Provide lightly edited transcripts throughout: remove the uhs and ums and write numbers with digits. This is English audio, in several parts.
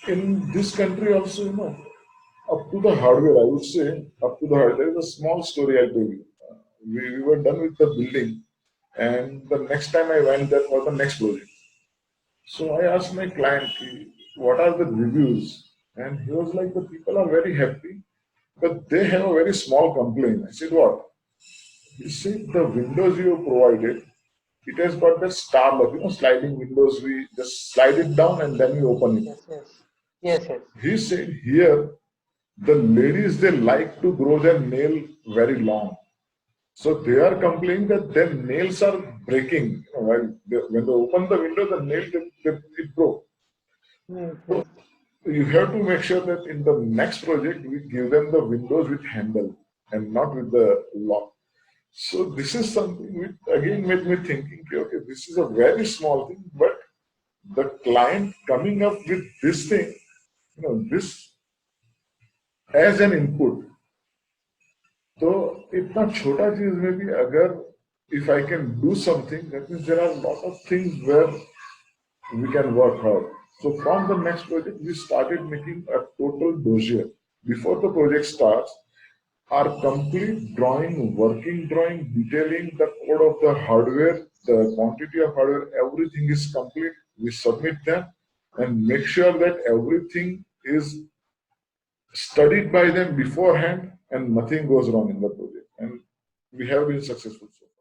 in this country also, up to the hardware, I would say, up to the hardware. There is a small story I'll tell you. We were done with the building, and the next time I went there for the next project. So I asked my client, what are the reviews? And he was like, the people are very happy, but they have a very small complaint. I said, what? He said, the windows you provided, it has got that star lock, sliding windows. We just slide it down and then we open it. Yes, yes, yes, yes. He said, here, the ladies, they like to grow their nail very long. So they are complaining that their nails are breaking. When they open the window, the nail it broke. Mm-hmm. So you have to make sure that in the next project we give them the windows with handle and not with the lock. So this is something which again made me thinking, okay, this is a very small thing, but the client coming up with this thing, this as an input. तो इतना छोटा चीज में भी अगर if I can do something, that means there are a lot of things where we can work hard. So from the next project, we started making a total dossier. Before the project starts, our complete drawing, working drawing, detailing the code of the hardware, the quantity of hardware, everything is complete. We submit them and make sure that everything is studied by them beforehand and nothing goes wrong in the project. And we have been successful so far.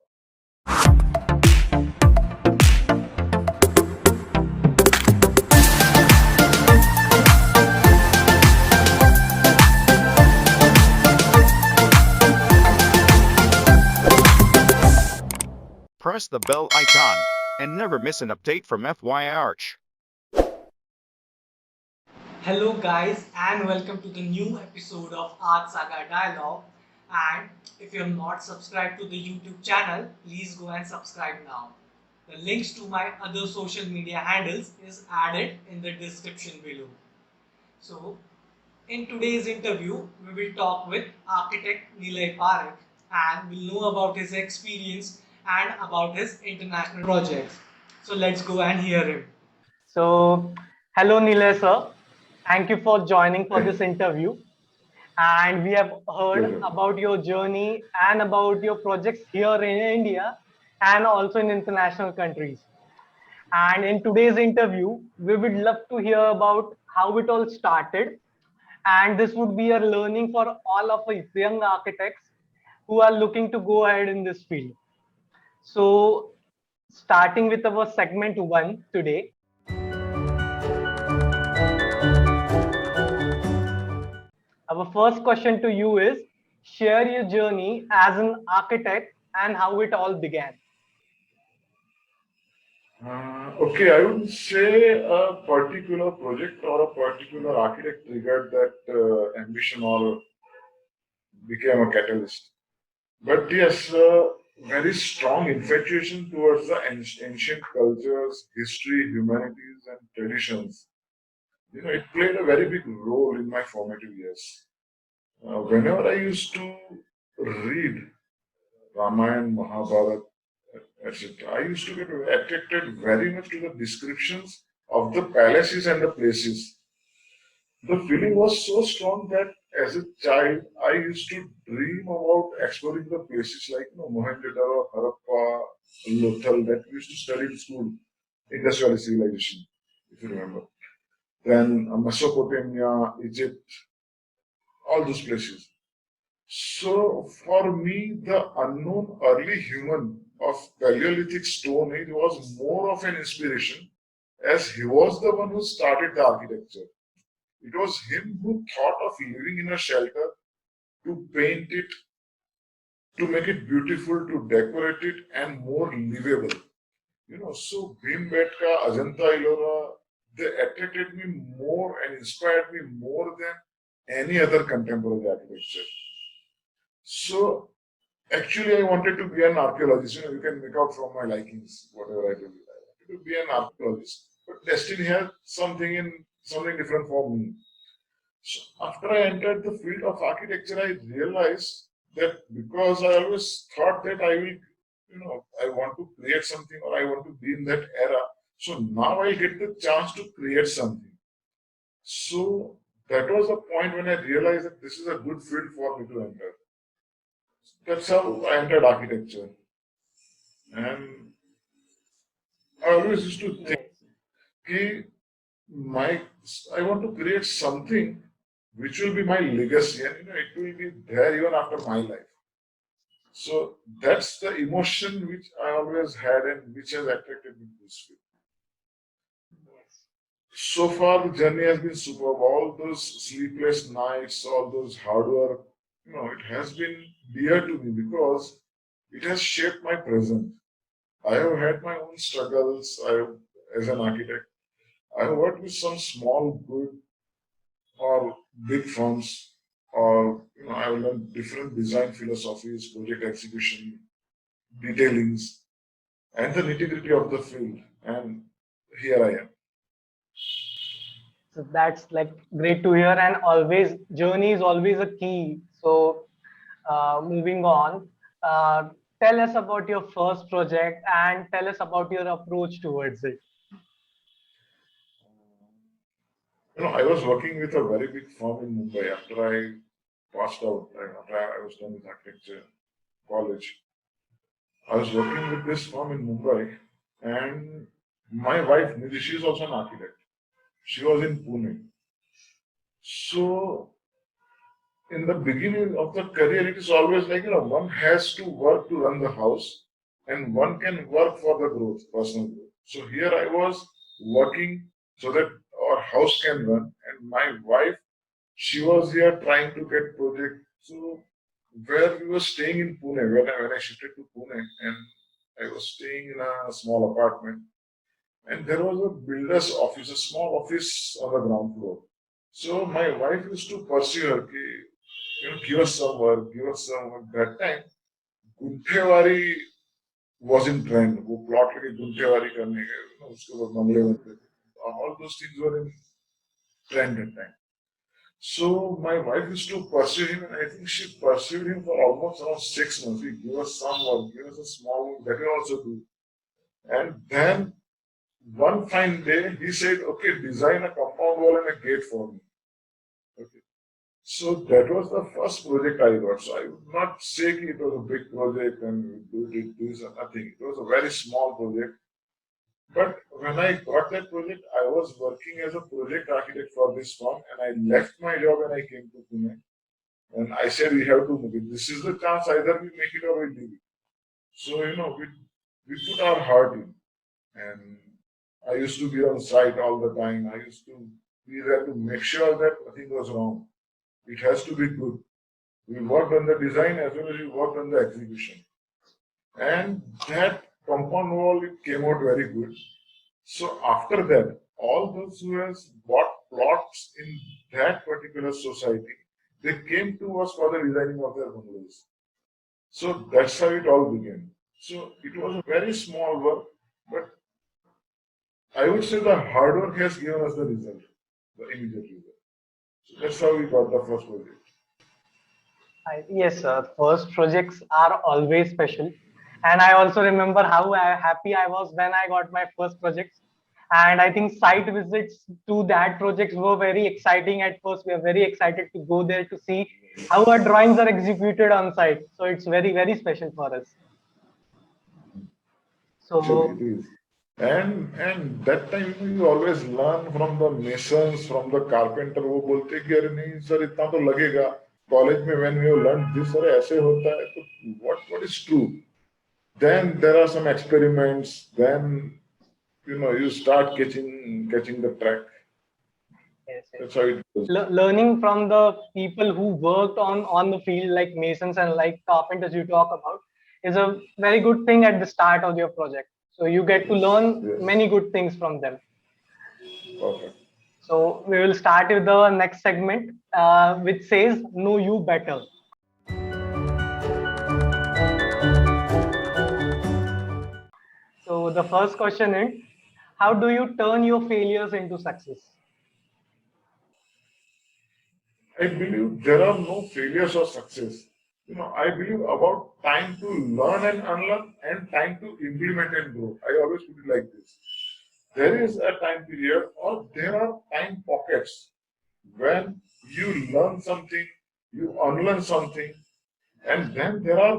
Press the bell icon and never miss an update from FY Arch. Hello, guys, and welcome to the new episode of Art Saga Dialogue. And if you're not subscribed to the YouTube channel, please go and subscribe now. The links to my other social media handles is added in the description below. So, in today's interview, we will talk with architect Nilay Parekh and we'll know about his experience and about his international projects. So, let's go and hear him. So, hello Nilay sir. Thank you for joining for this interview. And we have heard about your journey and about your projects here in India and also in international countries. And in today's interview, we would love to hear about how it all started. And this would be a learning for all of us young architects who are looking to go ahead in this field. So, starting with our segment one today. Our first question to you is share your journey as an architect and how it all began. Okay, I would say a particular project or a particular architect triggered that ambition or became a catalyst. But yes, very strong infatuation towards the ancient cultures, history, humanities, and traditions. It played a very big role in my formative years. Whenever I used to read Ramayana, Mahabharata, etc., I used to get attracted very much to the descriptions of the palaces and the places. The feeling was so strong that as a child, I used to dream about exploring the places like Mohenjo-daro, Harappa, Lothal that we used to study in school, industrial civilization, if you remember. Then Mesopotamia, Egypt, all those places. So for me, the unknown early human of Paleolithic Stone Age was more of an inspiration as he was the one who started the architecture. It was him who thought of living in a shelter, to paint it, to make it beautiful, to decorate it, and more livable. So Bhimbetka, Ajanta Ellora, they attracted me more and inspired me more than any other contemporary architecture. So actually, I wanted to be an archaeologist. You can make out from my likings, whatever I do. I wanted to be an archaeologist, but destiny had something different for me. So after I entered the field of architecture, I realized that because I always thought that I will, I want to create something or I want to be in that era. So now I get the chance to create something. So that was the point when I realized that this is a good field for me to enter. That's how I entered architecture. And I always used to think, Yes. "Ki my I want to create something which will be my legacy, and it will be there even after my life." So that's the emotion which I always had and which has attracted me to this field. Yes. So far, the journey has been superb. All those sleepless nights, all those hard work, it has been dear to me because it has shaped my present. I have had my own struggles. As an architect, I have worked with some small, good or big firms, or I have learned different design philosophies, project execution, detailings, and the nitty gritty of the field. And here I am. So that's like great to hear, and always journey is always a key. So moving on, uh, tell us about your first project and tell us about your approach towards it. I was working with a very big firm in Mumbai after I passed out, after I was done with architecture college. I was working with this firm in Mumbai, and my wife, Nidhi, she is also an architect. She was in Pune. So, in the beginning of the career, it is always like, one has to work to run the house, and one can work for the growth, personal growth. So, here I was working so that our house can run, and my wife, she was here trying to get project. So where we were staying in Pune, when I shifted to Pune, and I was staying in a small apartment, and there was a builder's office, a small office on the ground floor. So my wife used to pursue her, ki, give us some work, give us some work. That time, Gunthewari was in trend. वो plot लेके गुंठेवारी करने के, उसके बाद बंगले बनते थे. All those things were in trend at time. So my wife used to pursue him, and I think she pursued him for almost around 6 months. He gave us some work, give us a small work that we also do. And then one fine day, he said, "Okay, design a compound wall and a gate for me." Okay. So that was the first project I got. So I would not say it was a big project and we did this or nothing. It was a very small project. But when I got that project, I was working as a project architect for this firm, and I left my job and I came to Pune. And I said, we have to move it. This is the chance, either we make it or we leave it. So, we put our heart in. And I used to be on site all the time. I used to be there to make sure that nothing was wrong. It has to be good. We worked on the design as well as we worked on the execution. And that compound wall, it came out very good. So after that, all those who has bought plots in that particular society, they came to us for the designing of their bungalows. So that's how it all began. So it was a very small work, but I would say the hard work has given us the result, the immediate result. So that's how we got the first project. Yes, sir. First projects are always special. And I also remember how happy I was when I got my first project. And I think site visits to that projects were very exciting at first. We are very excited to go there to see how our drawings are executed on site. So it's very, very special for us. Actually, So it is. And that time you always learn from the masons, from the carpenter. वो बोलते कि अरे नहीं sir इतना तो लगेगा. College में when we learned this अरे ऐसे होता है तो what is true? Then there are some experiments. Then you start catching the track. yes, yes. That's how it goes. Learning from the people who worked on the field, like masons and like carpenters you talk about, is a very good thing at the start of your project. So you get to learn Yes. many good things from them. Perfect. So we will start with the next segment, which says "Know You Better." So the first question is, how do you turn your failures into success? I believe there are no failures or success. I believe about time to learn and unlearn and time to implement and grow. I always put it like this. There is a time period or there are time pockets something, you unlearn something, and then there are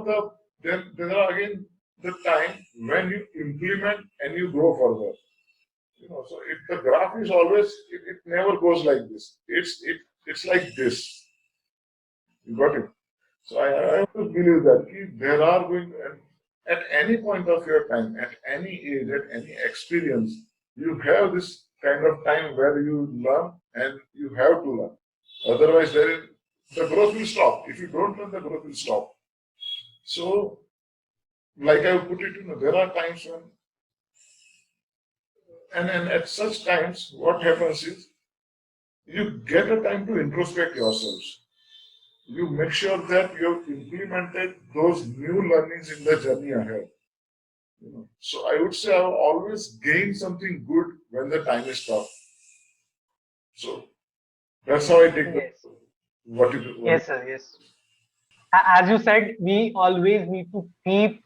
again the time when you implement and you grow further. So the graph is always, it never goes like this. It's like this. You got it? So I always believe that there are going, and at any point of your time, at any age, at any experience, you have this kind of time where you learn and you have to learn. Otherwise, the growth will stop. If you don't learn, the growth will stop. So, like I put it, there are times when, and at such times, what happens is you get a time to introspect yourselves. You make sure that you have implemented those new learnings in the journey ahead. So I would say I've always gained something good when the time is tough. So that's how I take Yes. what you do. Yes, sir. Yes. As you said, we always need to keep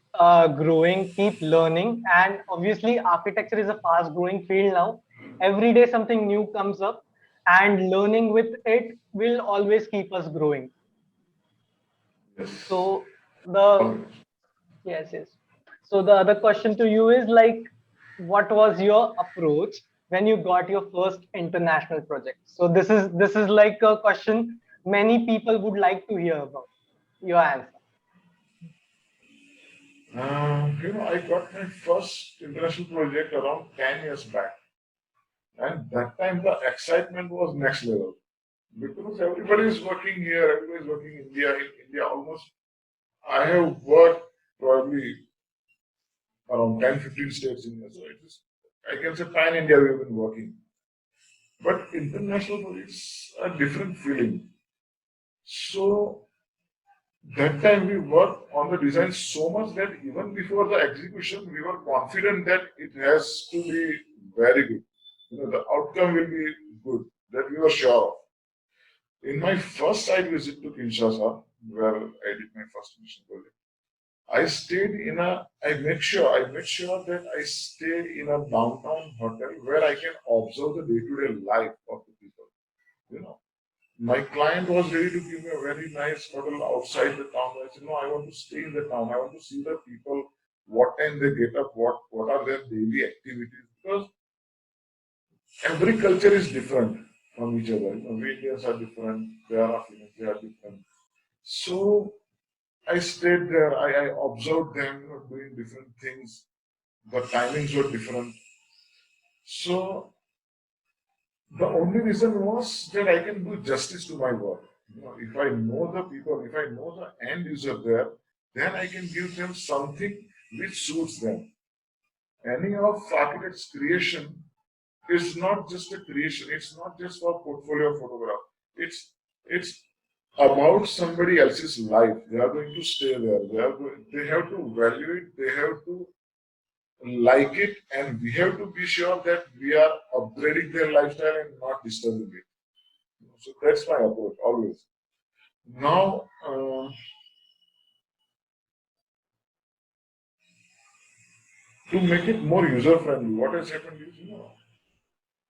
growing, keep learning, and obviously, architecture is a fast-growing field now. Every day, something new comes up, and learning with it will always keep us growing. Yes. So the yes, yes. So the other question to you is like, what was your approach when you got your first international project? So this is like a question many people would like to hear about your answer. I got my first international project around 10 years back. And that time the excitement was next level. Because everybody is working here, everybody is working in India. In India, almost, I have worked probably around 10, 15 states in India. So I can say pan India we have been working. But international is a different feeling. So that time we worked on the design so much that even before the execution, we were confident that it has to be very good. The outcome will be good. That we were sure of. In my first site visit to Kinshasa, where I did my first mission project, I made sure that I stay in a downtown hotel where I can observe the day-to-day life of the people. You know, my client was ready to give me a very nice hotel outside the town. I said, no, I want to stay in the town. I want to see the people, what time they get up, what are their daily activities. Because every culture is different from each other. We Indians are different, they are Africans, they are different. So I stayed there, I observed them doing different things. The timings were different. So the only reason was that I can do justice to my work. If I know the people, if I know the end user there, then I can give them something which suits them. Any of architect's creation is not just a creation, it's not just for portfolio photograph. It's about somebody else's life. They are going to stay there. They have to value it, they have to like it, and we have to be sure that we are upgrading their lifestyle and not disturbing it. So that's my approach always. Now, to make it more user friendly, what has happened is,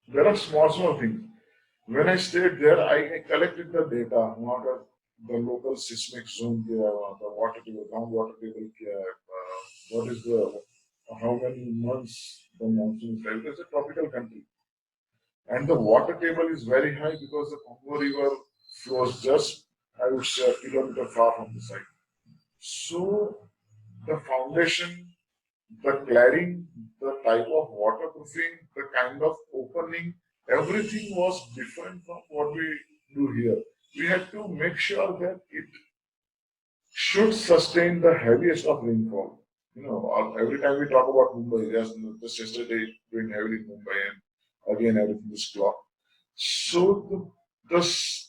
there are small things. When I stayed there, I collected the data, what are the local seismic zone, the water table, groundwater table, what is how many months the monsoon is like. It's a tropical country. And the water table is very high because the Congo River flows just, I would say, a kilometer far from the site. So the foundation, the cladding, the type of waterproofing, the kind of opening, everything was different from what we do here. We had to make sure that it should sustain the heaviest of rainfall. Every time we talk about Mumbai, just yesterday it rained heavily in Mumbai, and again everything is clogged. So those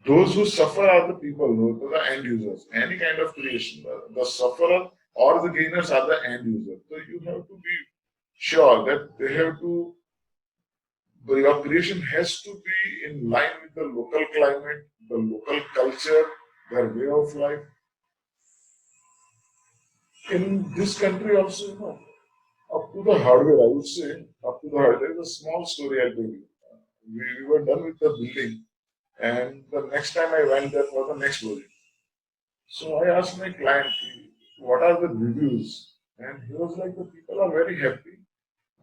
who suffer are the people, the end users. Any kind of creation, the sufferer or the gainers are the end user. So you have to be sure that your creation has to be in line with the local climate, the local culture, their way of life. In this country also, up to the hardware, I would say, up to the hardware. There is a small story I'll tell you. We were done with the building, And the next time I went there for the next project. So I asked my client, what are the reviews? And he was like, the people are very happy,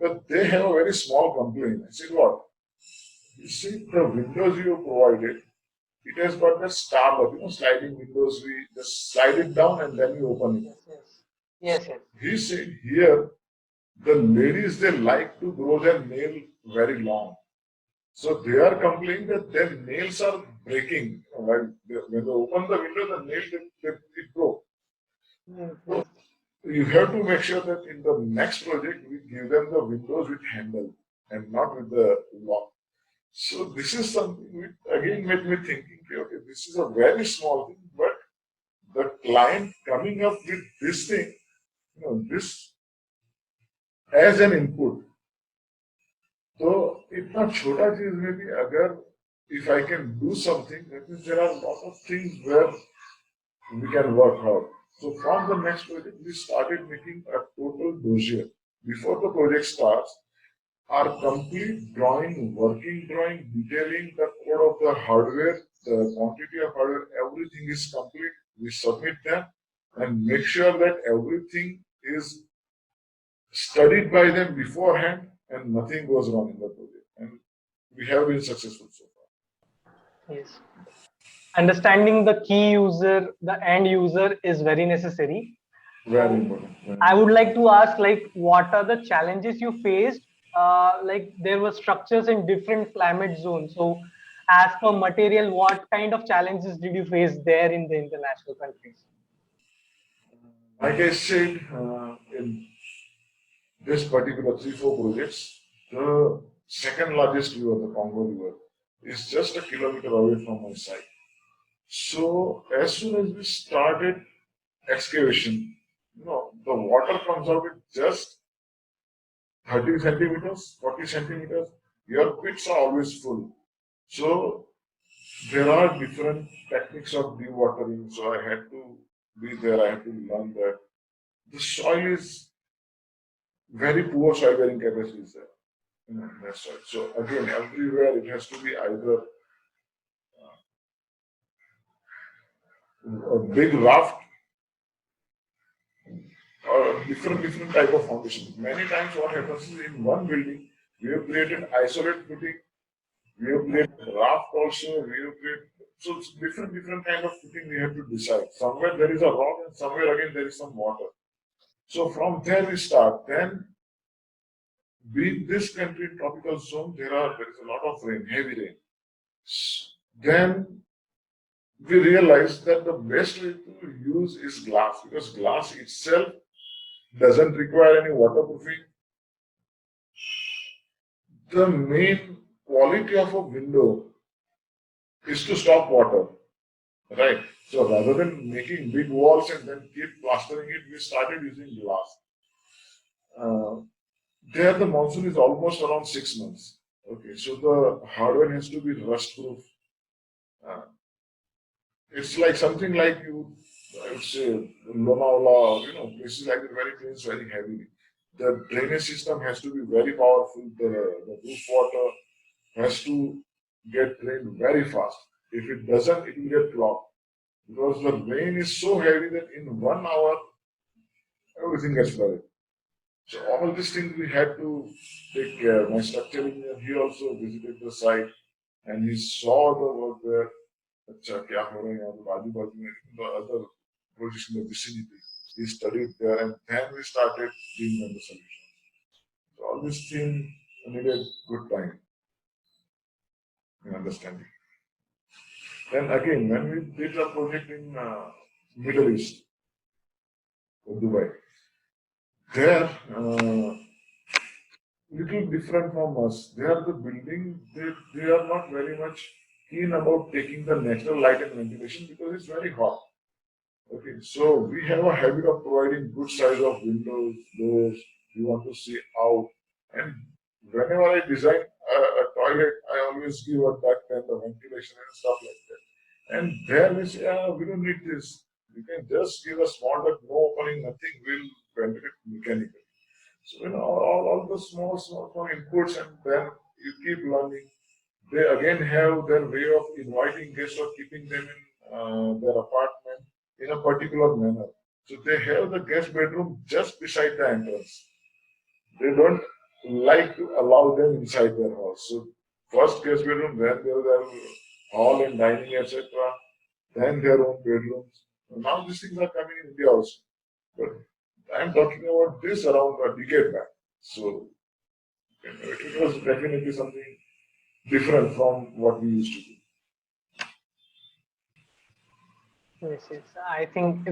but they have a very small complaint. I said, what? He said, the windows you provided, it has got the startup, sliding windows. We just slide it down and then we open it. Yes, yes, yes, yes. He said, here, the ladies, they like to grow their nail very long. So they are complaining that their nails are breaking. When they open the window, the nail it broke. Mm, So yes. you have to make sure that in the next project we give them the windows with handle and not with the lock. So this is something which again made me thinking, okay, this is a very small thing, but the client coming up with this thing, this as an input. तो इतना छोटा चीज में भी अगर if I can do something, that means there are a lot of things where we can work out. So from the next project, we started making a total dossier. Before the project starts, our complete drawing, working drawing, detailing the code of the hardware, the quantity of hardware, everything is complete. We submit them and make sure that everything is studied by them beforehand and nothing goes wrong in the project. And we have been successful so far. Yes. Understanding the key user, the end user is very necessary. Very important. Very I would important. like to ask, like, what are the challenges you faced? Like, there were structures in different climate zones. So, as per material, what kind of challenges did you face there in the international countries? Like I said, in this particular 3-4 projects, the second largest river, the Congo River, is just a kilometer away from my site. So as soon as we started excavation, the water comes out with just 30 centimeters, 40 centimeters. Your pits are always full. So there are different techniques of dewatering. So I had to be there. I had to learn that. The soil is very poor soil bearing capacity is there. That's right. So again, everywhere it has to be either a big raft or different type of foundation. Many times what happens is in one building, we have created isolate footing, we have created raft also, we have created, so it's different kind of footing we have to decide. Somewhere there is a rock and somewhere again there is some water. So from there we start. Then being this country tropical zone, there is a lot of rain, heavy rain. Then we realized that the best way to use is glass because glass itself doesn't require any waterproofing. The main quality of a window is to stop water, right? So rather than making big walls and then keep plastering it, we started using glass. There the monsoon is almost around 6 months. Okay, so the hardware has to be rust proof. It's like something like I would say, Lonavala, places like that where it rains very heavily. The drainage system has to be very powerful. The roof water has to get drained very fast. If it doesn't, it will get clogged. Because the rain is so heavy that in 1 hour, everything gets flooded. So all these things we had to take care. My structural engineer, he also visited the site and he saw the work there. अच्छा क्या हो रहा है यहाँ पे आजू बाजू में the other projects in the vicinity. He studied there and then we started giving them the solution. So all these things needed good time in understanding. Then again, when we did a project in Middle East, Dubai, there little different from us. They are the building. They are not very much keen about taking the natural light and ventilation because it's very hot. Okay, so we have a habit of providing good size of windows, doors. We want to see out. And whenever I design a toilet, I always give a duct and the ventilation and stuff like that. And there we say, we don't need this. You can just give a small duct, no opening, nothing. We'll ventilate mechanically. So all the small inputs, and then you keep learning. They again have their way of inviting guests or keeping them in their apartment in a particular manner. So they have the guest bedroom just beside the entrance. They don't like to allow them inside their house. So first guest bedroom, then their hall and dining, etc. Then their own bedrooms. Now these things are coming in India also. But I'm talking about this around a decade back. So it was definitely something different from what we used to do. Yes, yes. I think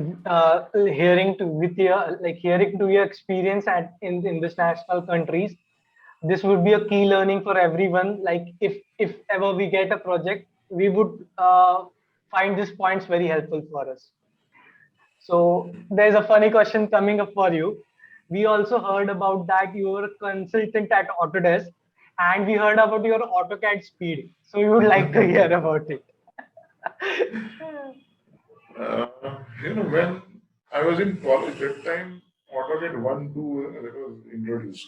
hearing to your experience in international countries, this would be a key learning for everyone. Like if ever we get a project, we would find these points very helpful for us. So there's a funny question coming up for you. We also heard about that you were a consultant at Autodesk, and we heard about your AutoCAD speed. So we would like to hear about it. Uh, when I was in college, that time AutoCAD 1, 2 that was introduced.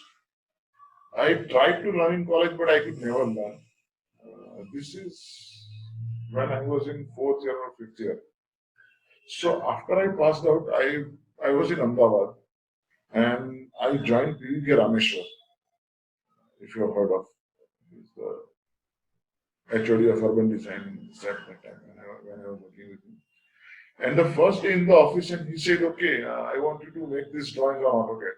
I tried to learn in college, but I could never learn. This is when I was in fourth year or fifth year. So after I passed out, I was in Ahmedabad and I joined PVK Rameshwar, if you have heard of. He's the HOD of urban design at that time when I was working with him. And the first day in the office, and he said, "Okay, I want you to make these drawings on AutoCAD."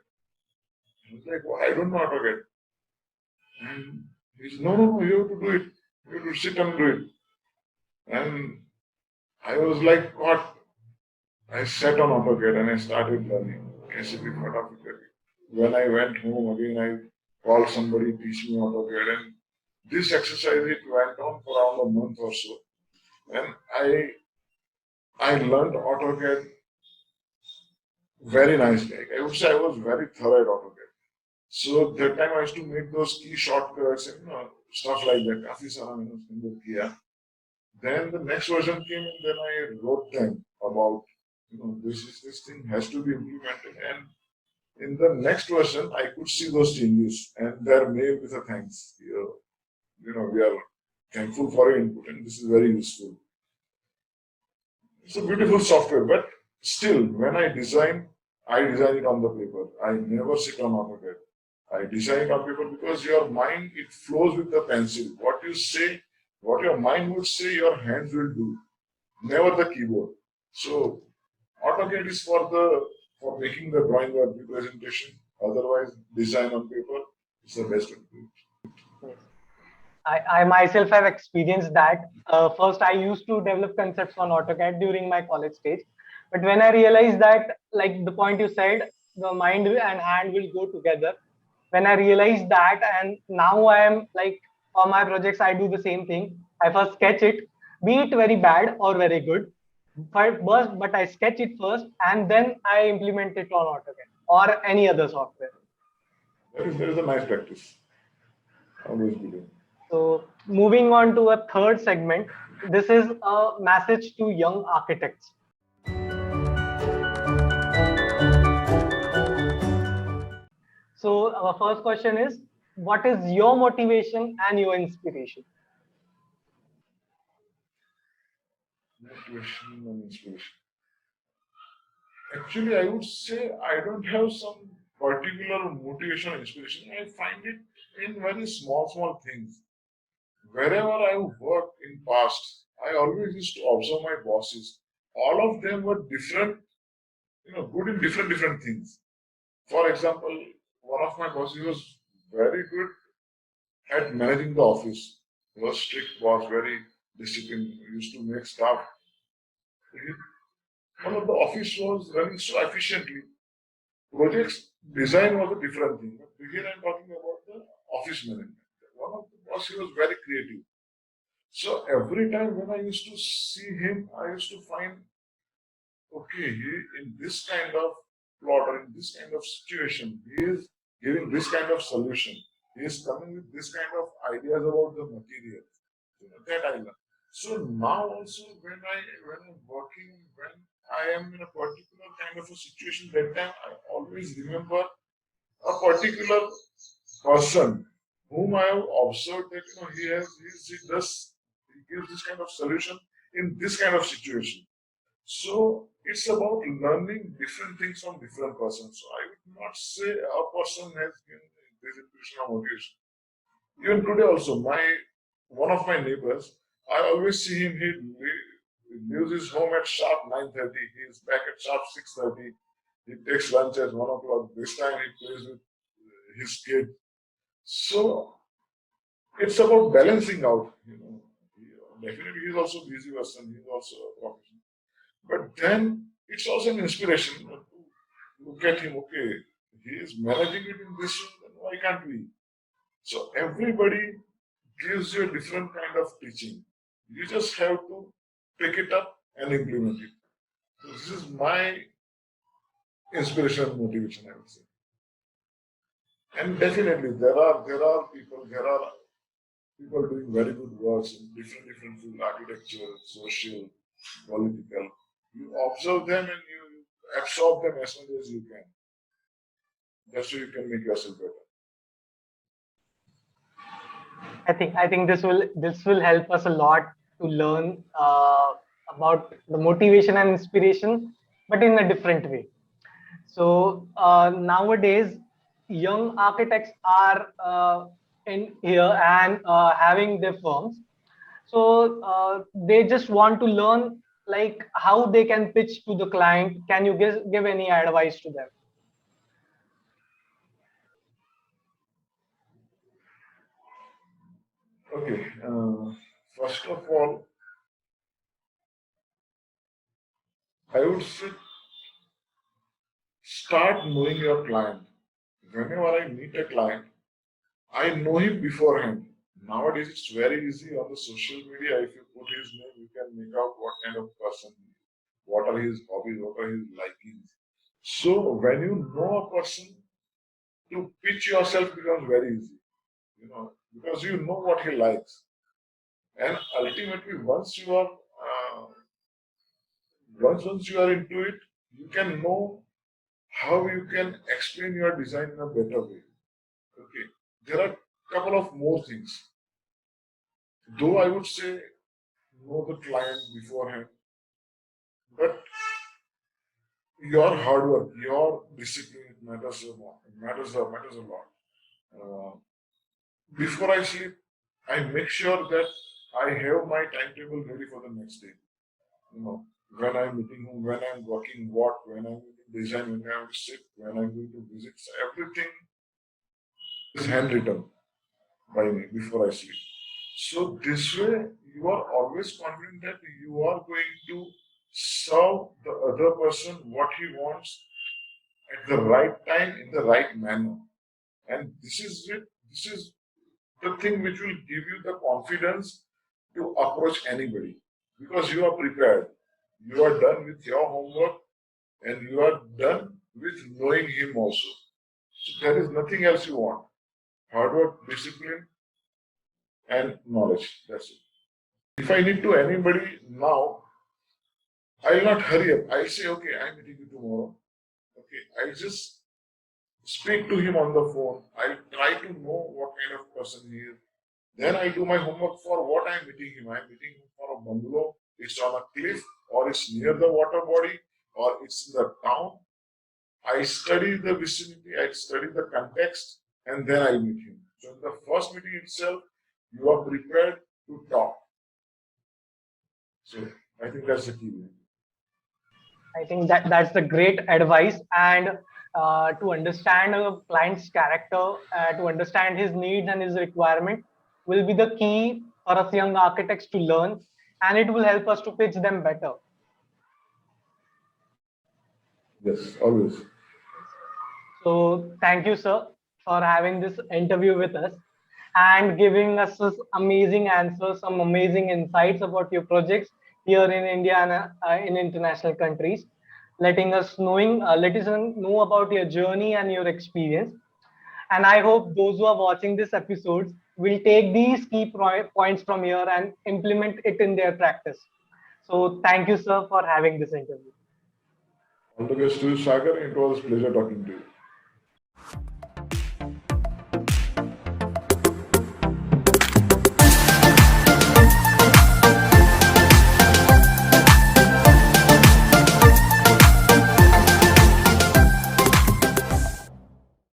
I was like, "Well, I don't know AutoCAD." And he said, "No, no, no, you have to do it. You have to sit and do it." And I was like, "What?" I sat on AutoCAD and I started learning. When I went home again, I called somebody to teach me AutoCAD, and this exercise it went on for around a month or so. And I learned AutoCAD very nicely. I would say I was very thorough at AutoCAD. So that time I used to make those key shortcuts and stuff like that. काफी सारा मैंने उसके अंदर किया. Then the next version came and then I wrote them about this thing has to be implemented, and in the next version I could see those changes and they're made with a thanks. We are thankful for your input and this is very useful. It's a beautiful software, but still when I design it on the paper. I never sit on AutoCAD. I design it on paper because your mind, it flows with the pencil. What you say, what your mind would say, your hands will do. Never the keyboard. So AutoCAD is for making the drawing or representation. Otherwise, design on paper is the best way to do it. Yes. I myself have experienced that. First, I used to develop concepts on AutoCAD during my college stage. But when I realized that, like the point you said, the mind and hand will go together. When I realized that, and now I am like, on my projects, I do the same thing. I first sketch it, be it very bad or very good. But I sketch it first and then I implement it on AutoCAD or any other software. That is a nice practice. Always be doing. So moving on to a third segment, this is a message to young architects. So our first question is, what is your motivation and your inspiration? Motivation and inspiration. Actually, I would say I don't have some particular motivation or inspiration. I find it in very small things. Wherever I worked in past, I always used to observe my bosses. All of them were different, good in different things. For example, one of my bosses was very good at managing the office. He was strict boss, very disciplined, used to make staff. One of the office was running so efficiently. Projects design was a different thing. But here I'm talking about the office management. One of the boss, he was very creative. So every time when I used to see him, I used to find, okay, he in this kind of plot or in this kind of situation, he is giving this kind of solution. He is coming with this kind of ideas about the material. That I learned. So now also when I'm working, when I am in a particular kind of a situation, that time I always remember a particular person whom I have observed that he gives this kind of solution in this kind of situation. So it's about learning different things from different persons. So I would not say a person has given this intuition or motivation. Even today also, one of my neighbors, I always see him. He leaves his home at sharp 9:30. He is back at sharp 6:30. He takes lunch at 1 o'clock. This time he plays with his kid. So it's about balancing out. Definitely he's also a busy person. He's also a professional. But then it's also an inspiration to look at him. Okay, he is managing it in this way. Then why can't we? So everybody gives you a different kind of teaching. You just have to pick it up and implement it. So this is my inspiration and motivation, I would say. And definitely there are people doing very good works in different fields, architecture, social, political. You observe them and you absorb them as much as you can. That's how you can make yourself better. I think this will help us a lot to learn about the motivation and inspiration, but in a different way. So nowadays, young architects are in here and having their firms. So they just want to learn like how they can pitch to the client. Can you give any advice to them? Okay. First of all, I would say start knowing your client. Whenever I meet a client, I know him beforehand. Nowadays, it's very easy on the social media. If you put his name, you can make out what kind of person he is, what are his hobbies, what are his likings. So when you know a person, to pitch yourself becomes very easy, because you know what he likes. And ultimately, once you are into it, you can know how you can explain your design in a better way. Okay, there are a couple of more things. Though I would say know the client beforehand, but your hard work, your discipline matters a lot. Matters a lot. Uh, Before I sleep, I make sure that I have my timetable ready for the next day. When I'm meeting whom, when I'm working what, when I'm design, when I'm sick, when I'm going to visit. So everything is handwritten by me before I sleep. So this way, you are always confident that you are going to serve the other person what he wants at the right time in the right manner. And this is it. This is the thing which will give you the confidence to approach anybody because you are prepared. You are done with your homework and you are done with knowing him also. So there is nothing else you want. Hard work, discipline, and knowledge. That's it. If I need to anybody now, I'll not hurry up. I'll say, okay, I'm meeting you tomorrow. Okay, I'll just speak to him on the phone. I'll try to know what kind of person he is. Then I do my homework for what I'm meeting him. I'm meeting him for a bungalow. It's on a cliff, or it's near the water body, or it's in the town. I study the vicinity, I study the context, and then I meet him. So in the first meeting itself, you are prepared to talk. So I think that's the key. I think that's the great advice. And to understand a client's character, to understand his needs and his requirement, will be the key for us young architects to learn, and it will help us to pitch them better. Yes, always. So thank you, sir, for having this interview with us and giving us this amazing answers, some amazing insights about your projects here in India and in international countries, let us know about your journey and your experience. And I hope those who are watching this episode will take these key points from here and implement it in their practice. So thank you, sir, for having this interview. All the best to you, Sagar. It was a pleasure talking to you.